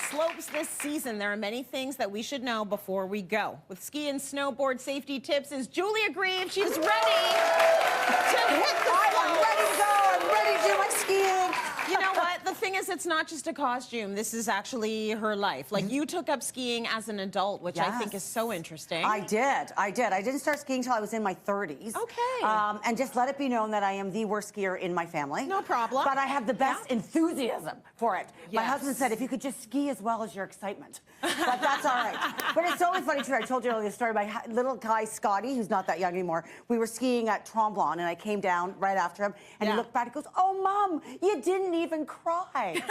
slopes this season, there are many things that we should know before we go. With ski and snowboard safety tips is Julia Grieve. She's ready to hit the slopes. I'm ready to go. I'm ready to do my skiing. You know what? The thing is, it's not just a costume. This is actually her life. Like, you took up skiing as an adult, which I think is so interesting. I did. I didn't start skiing until I was in my 30s. Okay. And just let it be known that I am the worst skier in my family. No problem. But I have the best enthusiasm for it. Yes. My husband said, if you could just ski as well as your excitement. But that's all right. But it's always funny, too. I told you earlier the story. My little guy, Scotty, who's not that young anymore, we were skiing at Tremblant, and I came down right after him, and he looked back and goes, oh, Mom, you didn't even cry.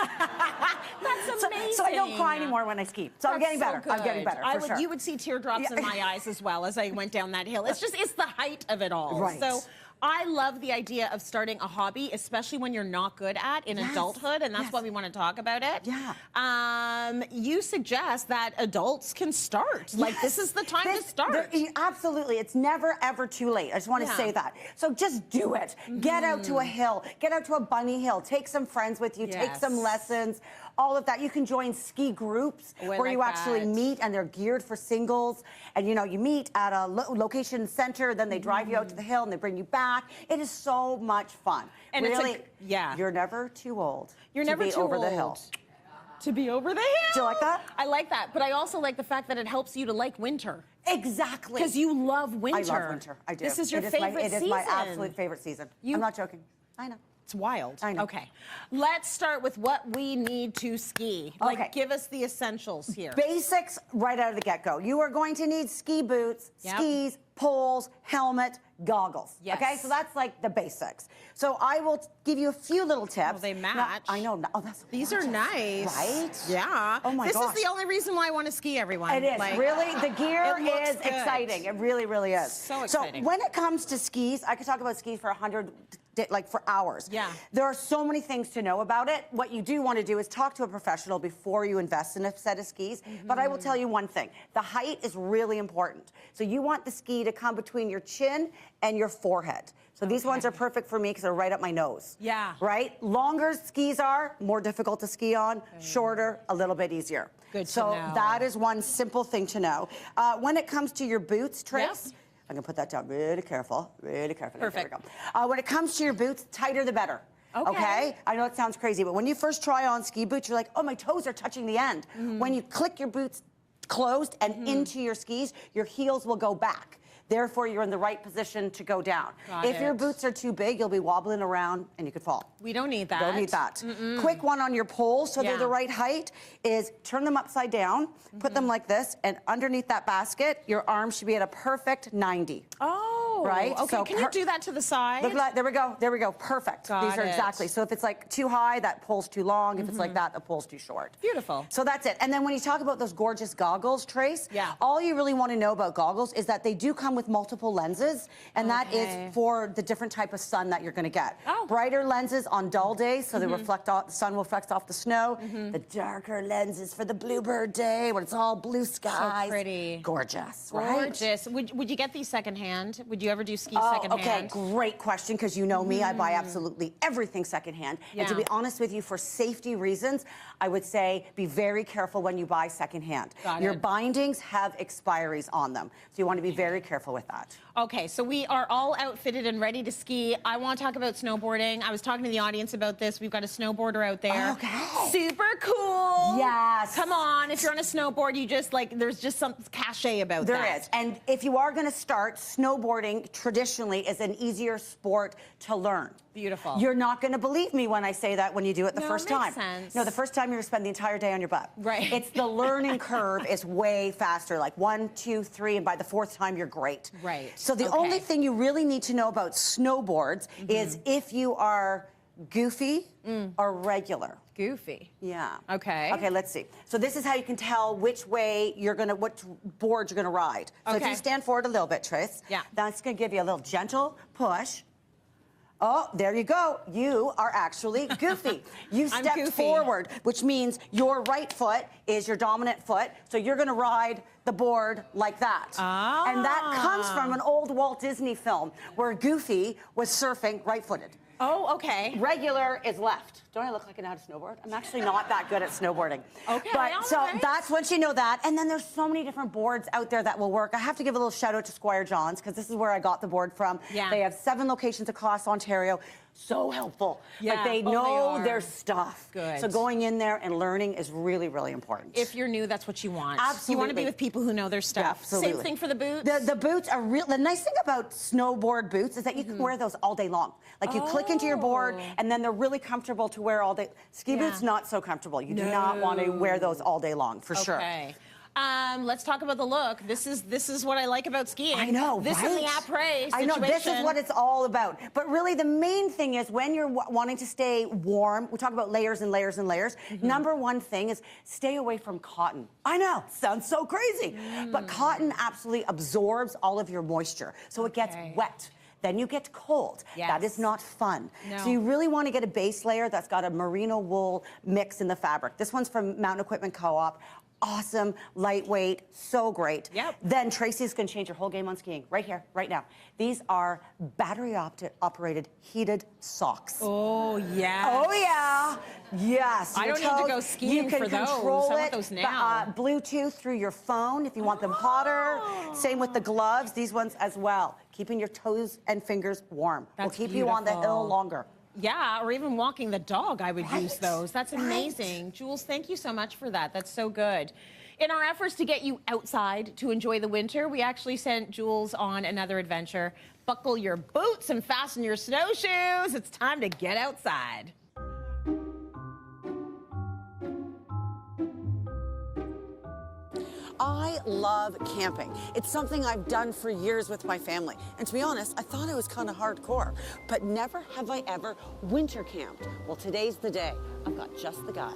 That's amazing. So I don't cry anymore when I ski. So I'm getting better. I'm getting better, for sure. You would see teardrops in my eyes as well as I went down that hill. It's the height of it all. Right. So I love the idea of starting a hobby, especially when you're not good at in adulthood, and that's why we want to talk about it. Yeah. You suggest that adults can start. Like, this is the time to start. Absolutely. It's never, ever too late. I just want to say that. So just do it. Get out to a hill. Get out to a bunny hill. Take some friends with you. Take some lessons. All of that. You can join ski groups where you actually meet, and they're geared for singles. And, you know, you meet at a location center, then they drive you out to the hill, and they bring you back. It is so much fun. And really, you're never too old to be over the hill. To be over the hill. Do you like that? I like that, but I also like the fact that it helps you to like winter. Exactly. Because you love winter. I love winter. I do. This is your favorite season. It is my absolute favorite season. I'm not joking. I know. It's wild. I know. Okay. Let's start with what we need to ski. Like, give us the essentials here. Basics right out of the get-go. You are going to need ski boots, skis, poles, helmet, goggles. Okay, so that's like the basics. So I will give you a few little tips. Well, they match. Now, I know. Oh, that's These are nice. Right? Yeah. Oh my gosh. This is the only reason why I want to ski, everyone. It is. Like, really, the gear is good. exciting. It really, really is. So exciting. So when it comes to skis, I could talk about skis for for hours. Yeah. There are so many things to know about it. What you do want to do is talk to a professional before you invest in a set of skis. But I will tell you one thing. The height is really important. So you want the ski to come between your chin and your forehead. So these ones are perfect for me because they're right up my nose. Yeah. Right? Longer skis are more difficult to ski on. Shorter, a little bit easier. Good to know. So that is one simple thing to know. When it comes to your boots, Trace, I'm going to put that down really careful, really carefully. Perfect. There we go. When it comes to your boots, tighter the better. Okay? I know it sounds crazy, but when you first try on ski boots, you're like, oh, my toes are touching the end. When you click your boots closed and into your skis, your heels will go back. Therefore, you're in the right position to go down. If your boots are too big, you'll be wobbling around and you could fall. We don't need that. Don't need that. Quick one on your poles, so they're the right height, is turn them upside down, put them like this, and underneath that basket, your arms should be at a perfect 90. Oh, right? Okay, so can you do that to the side? Look, there we go. There we go. Perfect. Got These are exactly. So if it's like too high, that pole's too long. If it's like that, the pole's too short. Beautiful. So that's it. And then when you talk about those gorgeous goggles, Trace, all you really want to know about goggles is that they do come with multiple lenses, and that is for the different type of sun that you're going to get. Brighter lenses on dull days, so they reflect off, the sun will reflect off the snow. The darker lenses for the bluebird day, when it's all blue skies. So pretty. Gorgeous, right? Gorgeous. Would you get these secondhand? Would you ever do ski secondhand? Okay, great question, because you know me, I buy absolutely everything secondhand. And to be honest with you, for safety reasons, I would say be very careful when you buy secondhand. Your bindings have expiries on them, so you want to be very careful with that. Okay, so we are all outfitted and ready to ski. I want to talk about snowboarding. I was talking to the audience about this. We've got a snowboarder out there. Okay. Super cool. Yes. Come on, if you're on a snowboard, you just like, there's just some cachet about that. There is. And if you are going to start, snowboarding traditionally is an easier sport to learn. Beautiful. You're not going to believe me when I say that when you do it the first time. Makes sense. No, the first time you're going to spend the entire day on your butt. Right. It's the learning curve is way faster, like 1, 2, 3, and by the 4th time you're great. Right. So the only thing you really need to know about snowboards is if you are goofy or regular. Goofy. Yeah. Okay. Okay, let's see. So this is how you can tell which way you're gonna, what board you're gonna ride. So if you stand forward a little bit, Tris, that's gonna give you a little gentle push. Oh, there you go. You are actually goofy. You stepped forward, which means your right foot is your dominant foot. So you're going to ride the board like that. And that comes from an old Walt Disney film where Goofy was surfing right-footed. Oh, okay. Regular is left. Don't I look like I know how to snowboard? I'm actually not that good at snowboarding. Okay, But all so right. that's once you know that. And then there's so many different boards out there that will work. I have to give a little shout out to Squire John's because this is where I got the board from. Yeah. They have 7 locations across Ontario. So helpful. Yeah. Like they Oh, know they their are. stuff. Good. So going in there and learning is really, really important. If you're new, that's what you want. Absolutely. You want to be with people who know their stuff. Absolutely. Same thing for the boots. The boots are real. The nice thing about snowboard boots is that you can wear those all day long. Like you click into your board and then they're really comfortable to wear all day. Ski boots, not so comfortable. You do not want to wear those all day long, for sure. Okay. Let's talk about the look. This is what I like about skiing. I know, This right? is the après situation. I know, this is what it's all about. But really, the main thing is when you're wanting to stay warm, we talk about layers and layers and layers. Number one thing is stay away from cotton. I know, sounds so crazy. But cotton absolutely absorbs all of your moisture. So it gets wet. Then you get cold. Yes. That is not fun. No. So you really want to get a base layer that's got a merino wool mix in the fabric. This one's from Mountain Equipment Co-op. Awesome, lightweight, so great. Yep. Then Tracy's going to change your whole game on skiing right here, right now. These are battery-operated heated socks. Oh, yeah. Oh, yeah. Yes. I your don't need to toes, go skiing you can for those. control I want it, those now. Bluetooth through your phone if you want them hotter. Same with the gloves, these ones as well. Keeping your toes and fingers warm. That's will keep you on the hill beautiful. longer. Yeah, or even walking the dog, I would use Right. those. That's amazing. Jules, thank you so much for that. That's so good. In our efforts to get you outside to enjoy the winter, we actually sent Jules on another adventure. Buckle your boots and fasten your snowshoes. It's time to get outside. I love camping. It's something I've done for years with my family. And to be honest, I thought it was kind of hardcore. But never have I ever winter camped. Well, today's the day. I've got just the guy.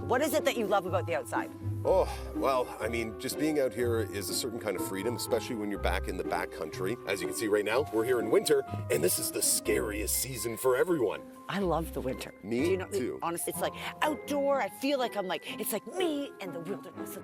What is it that you love about the outside? Oh, well, I mean, just being out here is a certain kind of freedom, especially when you're back in the backcountry. As you can see right now, we're here in winter, and this is the scariest season for everyone. I love the winter. Me too. Honestly, it's like outdoor. I feel like it's like me and the wilderness.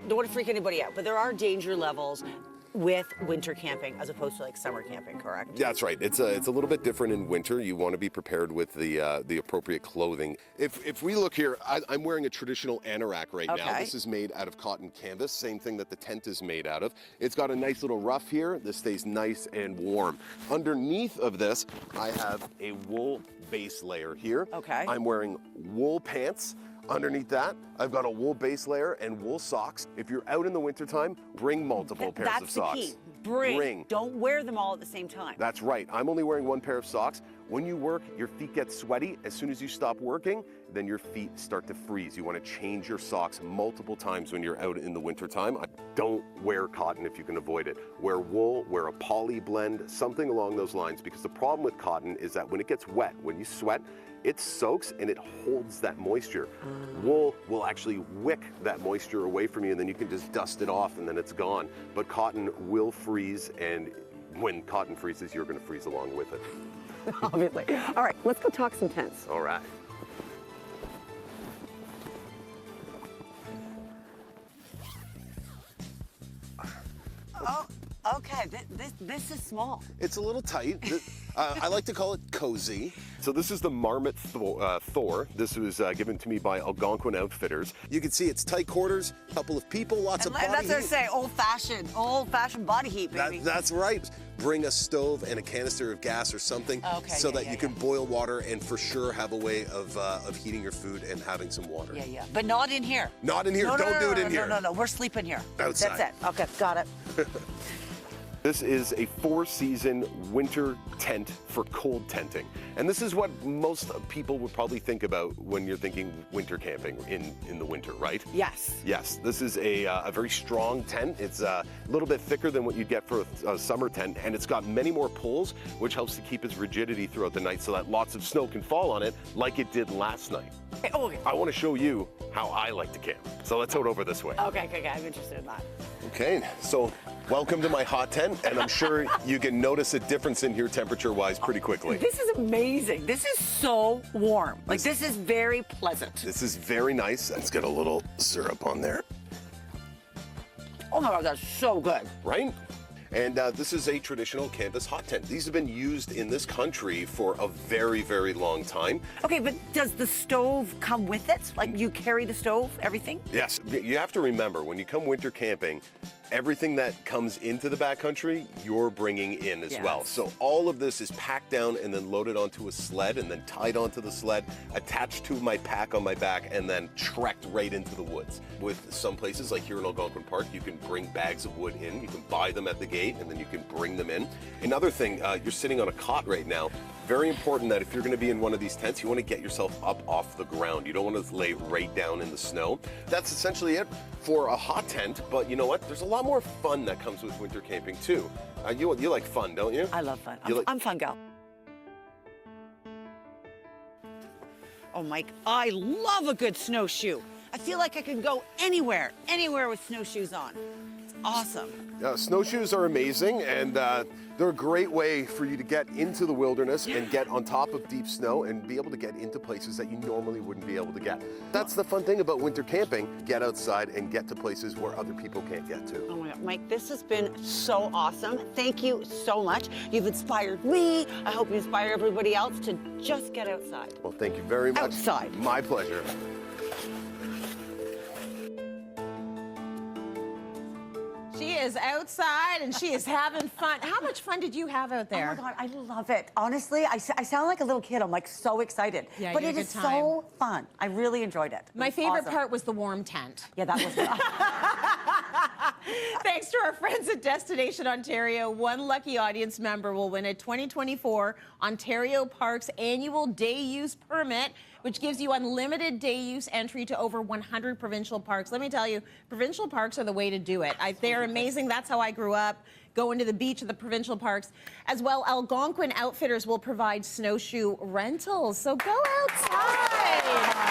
Don't want to freak anybody out, but there are danger levels with winter camping as opposed to like summer camping, correct? That's right. It's a little bit different in winter. You want to be prepared with the appropriate clothing. If we look here, I'm wearing a traditional anorak right now. This is made out of cotton canvas, same thing that the tent is made out of. It's got a nice little ruff here. This stays nice and warm. Underneath of this, I have a wool base layer here. Okay. I'm wearing wool pants. Underneath that, I've got a wool base layer and wool socks. If you're out in the wintertime, bring multiple pairs of socks. That's the key. Bring. Don't wear them all at the same time. That's right. I'm only wearing one pair of socks. When you work, your feet get sweaty. As soon as you stop working, then your feet start to freeze. You want to change your socks multiple times when you're out in the wintertime. Don't wear cotton if you can avoid it. Wear wool, wear a poly blend, something along those lines, because the problem with cotton is that when it gets wet, when you sweat, it soaks and it holds that moisture. Wool will actually wick that moisture away from you, and then you can just dust it off and then it's gone. But cotton will freeze, and when cotton freezes, you're going to freeze along with it. Obviously. All right, let's go talk some tents. All right. Oh, okay. This is small. It's a little tight. I like to call it cozy. So this is the Marmot Thor. This was given to me by Algonquin Outfitters. You can see it's tight quarters, couple of people, lots of body heat. That's what I say, old-fashioned body heat, baby. That's right. Bring a stove and a canister of gas or something so that you can boil water and for sure have a way of heating your food and having some water. Yeah. But not in here. Not in here. Don't do it in here. No. We're sleeping here. Outside. That's it. Okay, got it. This is a 4-season winter tent for cold tenting. And this is what most people would probably think about when you're thinking winter camping in the winter, right? Yes. Yes, this is a very strong tent. It's a little bit thicker than what you'd get for a summer tent, and it's got many more pulls, which helps to keep its rigidity throughout the night so that lots of snow can fall on it like it did last night. Okay. I want to show you how I like to camp. So let's head over this way. Okay, I'm interested in that. Okay, so welcome to my hot tent, and I'm sure you can notice a difference in here temperature-wise pretty quickly. This is amazing. This is so warm. Like, this is very pleasant. This is very nice. Let's get a little syrup on there. Oh my God, that's so good. Right? And this is a traditional canvas hot tent. These have been used in this country for a very, very long time. Okay, but does the stove come with it? Like you carry the stove, everything? Yes, you have to remember when you come winter camping, everything that comes into the backcountry, you're bringing in as well. So all of this is packed down and then loaded onto a sled and then tied onto the sled, attached to my pack on my back, and then trekked right into the woods. With some places like here in Algonquin Park, you can bring bags of wood in. You can buy them at the gate and then you can bring them in. Another thing, you're sitting on a cot right now. Very important that if you're going to be in one of these tents, you want to get yourself up off the ground. You don't want to lay right down in the snow. That's essentially it for a hot tent, but you know what? There's a lot more fun that comes with winter camping too. You like fun, don't you? I love fun. I'm fun gal. Oh, Mike, I love a good snowshoe. I feel like I can go anywhere with snowshoes on. It's awesome. Snowshoes are amazing, and they're a great way for you to get into the wilderness and get on top of deep snow and be able to get into places that you normally wouldn't be able to get. That's the fun thing about winter camping. Get outside and get to places where other people can't get to. Oh my God, Mike, this has been so awesome. Thank you so much. You've inspired me. I hope you inspire everybody else to just get outside. Well, thank you very much. Outside. My pleasure. She is outside and she is having fun. How much fun did you have out there? Oh my God, I love it. Honestly, I sound like a little kid. I'm like so excited. Yeah, but you it had a is good time. so fun. I really enjoyed it. My favorite part was the warm tent. Yeah, that was good. Thanks to our friends at Destination Ontario, one lucky audience member will win a 2024 Ontario Parks annual day use permit, which gives you unlimited day use entry to over 100 provincial parks. Let me tell you, provincial parks are the way to do it. They're amazing. That's how I grew up, going to the beach at the provincial parks. As well, Algonquin Outfitters will provide snowshoe rentals. So go outside.